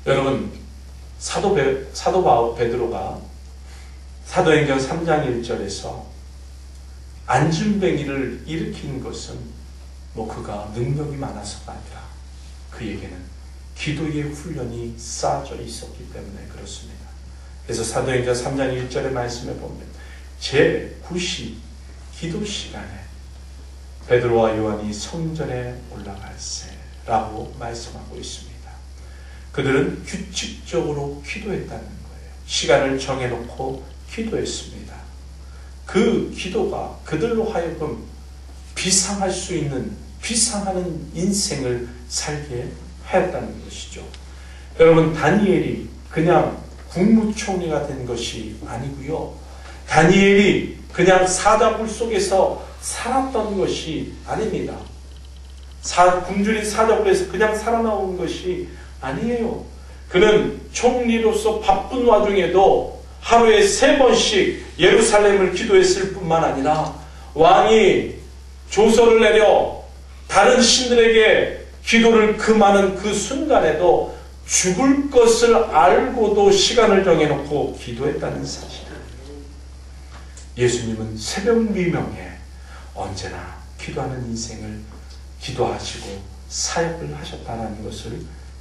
여러분, 사도 베드로가 사도행전 3장 1절에서 안진뱅이를 일으킨 것은 그가 능력이 많아서가 아니라 그에게는 기도의 훈련이 쌓여져 있었기 때문에 그렇습니다. 그래서 사도행전 3장 1절의 말씀에 보면 제9시 기도 시간에 베드로와 요한이 성전에 올라갈세라고 말씀하고 있습니다. 그들은 규칙적으로 기도했다는 거예요. 시간을 정해놓고 기도했습니다. 그 기도가 그들로 하여금 비상할 수 있는 비상하는 인생을 살게 하였다는 것이죠. 여러분, 다니엘이 그냥 국무총리가 된 것이 아니고요. 다니엘이 그냥 사자굴 속에서 살았던 것이 아닙니다. 굶주린 사자굴에서 그냥 살아나온 것이 아니에요. 그는 총리로서 바쁜 와중에도 하루에 3번씩 예루살렘을 기도했을 뿐만 아니라 왕이 조서를 내려 다른 신들에게 기도를 금하는 그 순간에도 죽을 것을 알고도 시간을 정해놓고 기도했다는 사실. 예수님은 새벽 미명에 언제나 기도하는 인생을 기도하시고 사역을 하셨다는 것을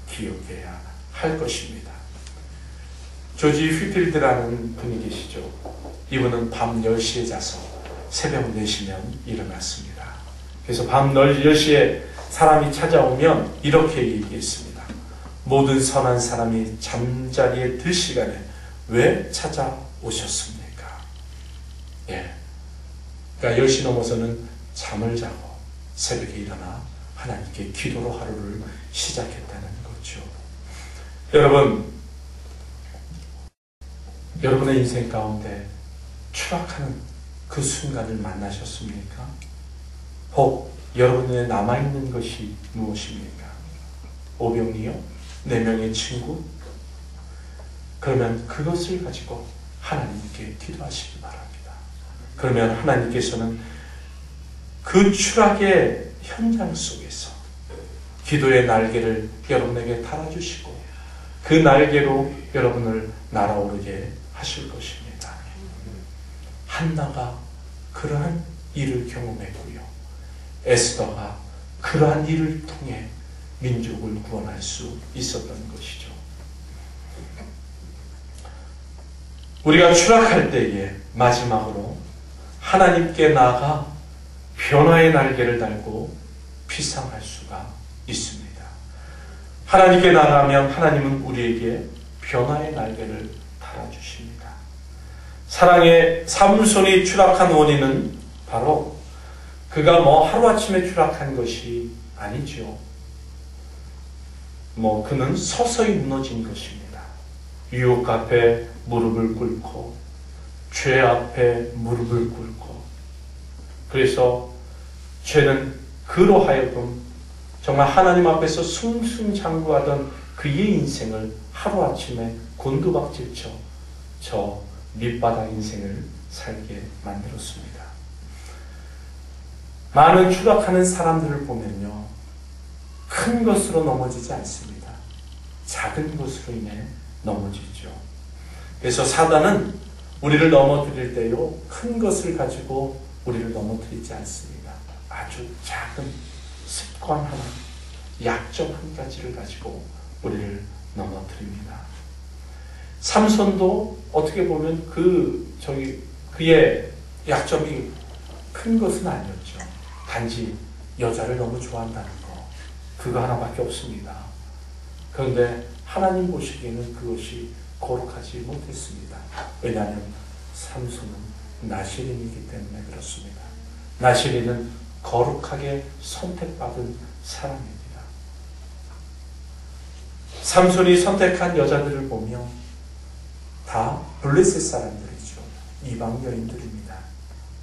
기억해야 할 것입니다. 조지 휘필드라는 분이 계시죠. 이분은 밤 10시에 자서 새벽 4시면 일어났습니다. 그래서 밤 10시에 사람이 찾아오면 이렇게 얘기했습니다. 모든 선한 사람이 잠자리에 들 시간에 왜 찾아오셨습니까? 그러니까 10시 넘어서는 잠을 자고 새벽에 일어나 하나님께 기도로 하루를 시작했다는 거죠. 여러분의 인생 가운데 추락하는 그 순간을 만나셨습니까? 혹 여러분의 남아있는 것이 무엇입니까? 오병이요? 4명의 친구? 그러면 그것을 가지고 하나님께 기도하시기 바랍니다. 그러면 하나님께서는 그 추락의 현장 속에서 기도의 날개를 여러분에게 달아주시고 그 날개로 여러분을 날아오르게 하실 것입니다. 한나가 그러한 일을 경험했고요. 에스더가 그러한 일을 통해 민족을 구원할 수 있었던 것이죠. 우리가 추락할 때에 마지막으로 하나님께 나아가 변화의 날개를 달고 피상할 수가 있습니다. 하나님께 나아가면 하나님은 우리에게 변화의 날개를 달아주십니다. 사랑의 삼손이 추락한 원인은 바로 그가 하루아침에 추락한 것이 아니죠. 그는 서서히 무너진 것입니다. 유혹 앞에 무릎을 꿇고 죄 앞에 무릎을 꿇고 그래서 죄는 그로 하여금 정말 하나님 앞에서 승승장구하던 그의 인생을 하루아침에 곤두박질쳐 저 밑바닥 인생을 살게 만들었습니다. 많은 추락하는 사람들을 보면요, 큰 것으로 넘어지지 않습니다. 작은 것으로 인해 넘어지죠. 그래서 사단은 우리를 넘어뜨릴 때요, 큰 것을 가지고 우리를 넘어뜨리지 않습니다. 아주 작은 습관 하나, 약점 한 가지를 가지고 우리를 넘어뜨립니다. 삼손도 어떻게 보면 그의 약점이 큰 것은 아니었죠. 단지 여자를 너무 좋아한다는 거, 그거 하나밖에 없습니다. 그런데 하나님 보시기에는 그것이 거룩하지 못했습니다. 왜냐하면 삼손은 나실인이기 때문에 그렇습니다. 나실인은 거룩하게 선택받은 사람입니다. 삼손이 선택한 여자들을 보면 다 블레셋 사람들이죠. 이방 여인들입니다.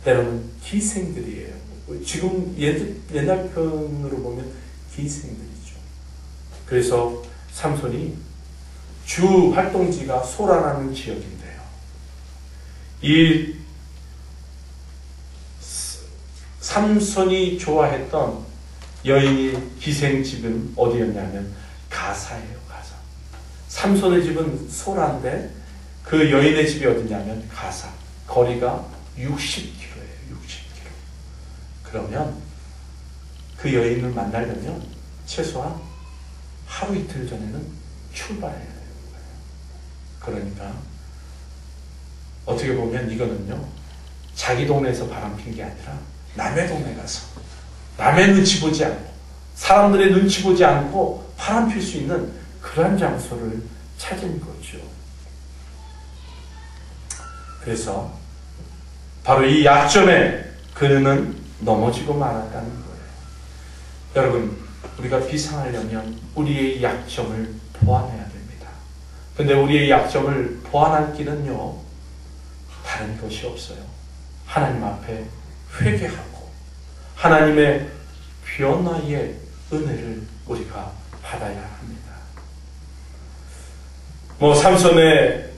때로는 기생들이에요. 지금 옛날 편으로 보면 기생들이죠. 그래서 삼손이 주 활동지가 소라라는 지역인데요. 이 삼손이 좋아했던 여인의 기생집은 어디였냐면 가사예요. 가사. 삼손의 집은 소라인데 그 여인의 집이 어디냐면 가사. 거리가 60km예요. 60km. 그러면 그 여인을 만나려면 최소한 하루 이틀 전에는 출발해야 되는 거예요. 그러니까 어떻게 보면 이거는요, 자기 동네에서 바람핀 게 아니라 남의 동네 가서 남의 눈치 보지 않고 사람들의 눈치 보지 않고 바람필 수 있는 그런 장소를 찾은 거죠. 그래서 바로 이 약점에 그는 넘어지고 말았다는 거예요. 여러분, 우리가 비상하려면 우리의 약점을 보완해야 됩니다. 근데 우리의 약점을 보완할 길은요, 다른 것이 없어요. 하나님 앞에 회개하고 하나님의 변화의 은혜를 우리가 받아야 합니다. 삼손의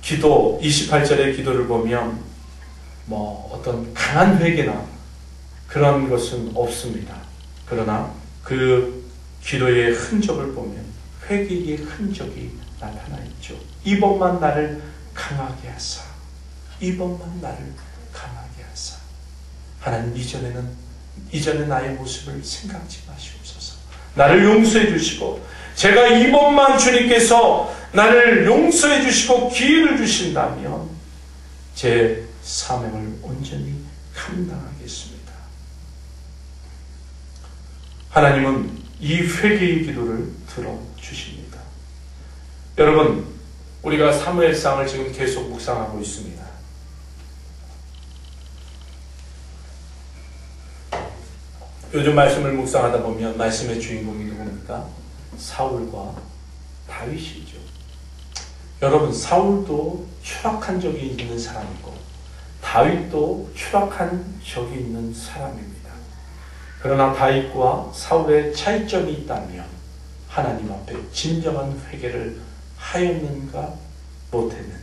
기도, 28절의 기도를 보면 어떤 강한 회개나 그런 것은 없습니다. 그러나 그 기도의 흔적을 보면 회개의 흔적이 나타나 있죠. 이번만 나를 강하게 하사, 이번만 나를 강하게 하사. 하나님, 이전의 나의 모습을 생각지 마시옵소서. 나를 용서해 주시고, 제가 이번만 주님께서 나를 용서해 주시고 기회를 주신다면 제 사명을 온전히 감당하겠습니다. 하나님은 이 회개의 기도를 들어주십니다. 여러분, 우리가 사무엘상을 지금 계속 묵상하고 있습니다. 요즘 말씀을 묵상하다 보면 말씀의 주인공이 누굽니까? 사울과 다윗이죠. 여러분, 사울도 추락한 적이 있는 사람이고 다윗도 추락한 적이 있는 사람입니다. 그러나 다윗과 사울의 차이점이 있다면 하나님 앞에 진정한 회개를 하였는가 못했는가요?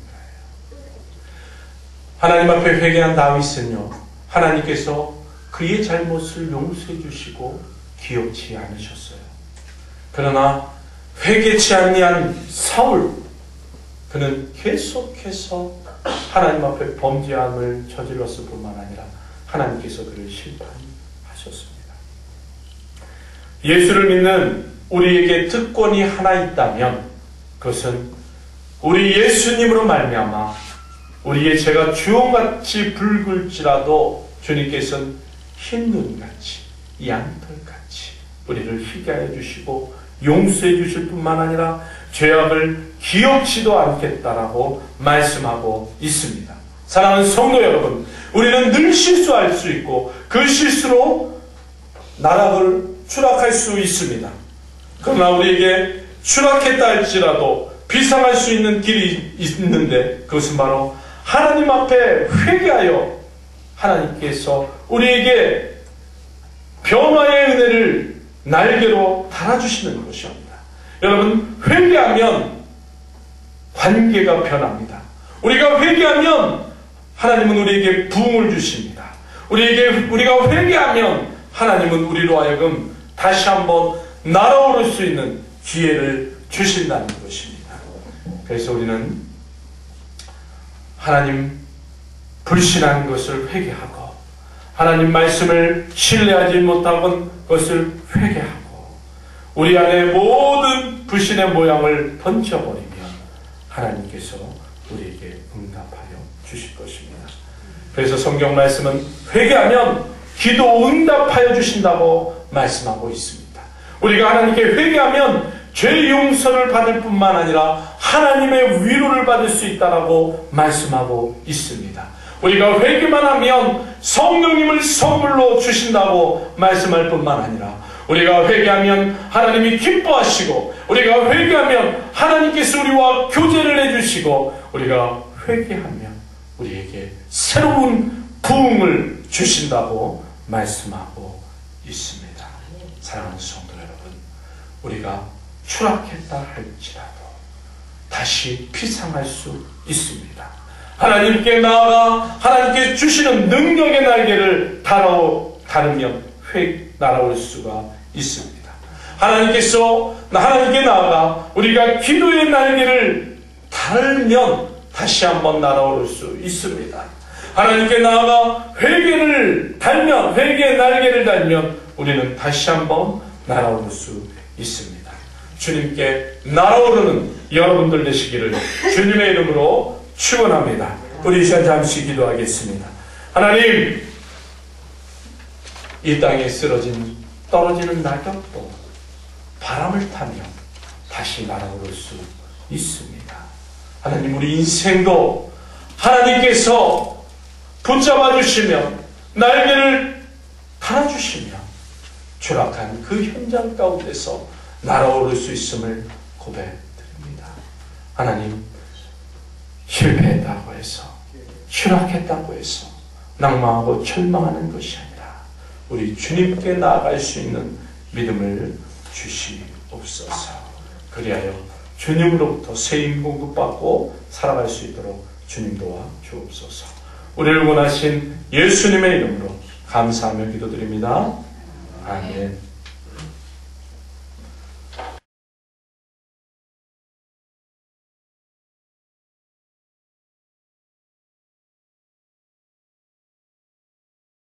하나님 앞에 회개한 다윗은요, 하나님께서 그의 잘못을 용서해 주시고 기억치 않으셨어요. 그러나 회개치 아니한 사울, 그는 계속해서 하나님 앞에 범죄함을 저질렀을 뿐만 아니라 하나님께서 그를 심판하셨습니다. 예수를 믿는 우리에게 특권이 하나 있다면 그것은 우리 예수님으로 말미암아 우리의 죄가 주홍같이 붉을지라도 주님께서는 흰 눈같이 양털같이 우리를 희게하여 주시고 용서해 주실 뿐만 아니라 죄악을 기억지도 않겠다라고 말씀하고 있습니다. 사랑하는 성도 여러분, 우리는 늘 실수할 수 있고 그 실수로 추락할 수 있습니다. 그러나 우리에게 추락했다 할지라도 비상할 수 있는 길이 있는데 그것은 바로 하나님 앞에 회개하여 하나님께서 우리에게 변화의 은혜를 날개로 달아주시는 것입니다. 여러분, 회개하면 관계가 변합니다. 우리가 회개하면 하나님은 우리에게 부흥을 주십니다. 우리가 회개하면 하나님은 우리로 하여금 다시 한번 날아오를 수 있는 기회를 주신다는 것입니다. 그래서 우리는 하나님 불신한 것을 회개하고 하나님 말씀을 신뢰하지 못한 것을 회개하고 우리 안에 모든 불신의 모양을 던져버리면 하나님께서 우리에게 응답하여 주실 것입니다. 그래서 성경 말씀은 회개하면 기도 응답하여 주신다고 말씀하고 있습니다. 우리가 하나님께 회개하면 죄 용서를 받을 뿐만 아니라 하나님의 위로를 받을 수 있다라고 말씀하고 있습니다. 우리가 회개만 하면 성령님을 선물로 주신다고 말씀할 뿐만 아니라 우리가 회개하면 하나님이 기뻐하시고 우리가 회개하면 하나님께서 우리와 교제를 해주시고 우리가 회개하면 우리에게 새로운 부흥을 주신다고 말씀하고 있습니다. 사랑하는 성도 여러분, 우리가 추락했다 할지라도 다시 피상할 수 있습니다. 하나님께 나아가 하나님께 주시는 능력의 날개를 달으면 날아올 수가 있습니다. 하나님께 나아가 우리가 기도의 날개를 달면 다시 한번 날아오를 수 있습니다. 하나님께 나아가 회개의 날개를 달면 우리는 다시 한번 날아오를 수 있습니다. 주님께 날아오르는 여러분들 되시기를 주님의 이름으로 축원합니다. 우리 이 시간 잠시 기도하겠습니다. 하나님, 이 땅에 떨어지는 낙엽도 바람을 타며 다시 날아오를 수 있습니다. 하나님, 우리 인생도 하나님께서 붙잡아 주시며 날개를 달아주시며 추락한 그 현장 가운데서 날아오를 수 있음을 고백드립니다. 하나님, 실패했다고 해서, 추락했다고 해서 낭망하고 절망하는 것이 아니라 우리 주님께 나아갈 수 있는 믿음을 주시옵소서. 그리하여 주님으로부터 세임 공급받고 살아갈 수 있도록 주님 도와 주옵소서. 우리를 원하신 예수님의 이름으로 감사하며 기도드립니다. 아멘.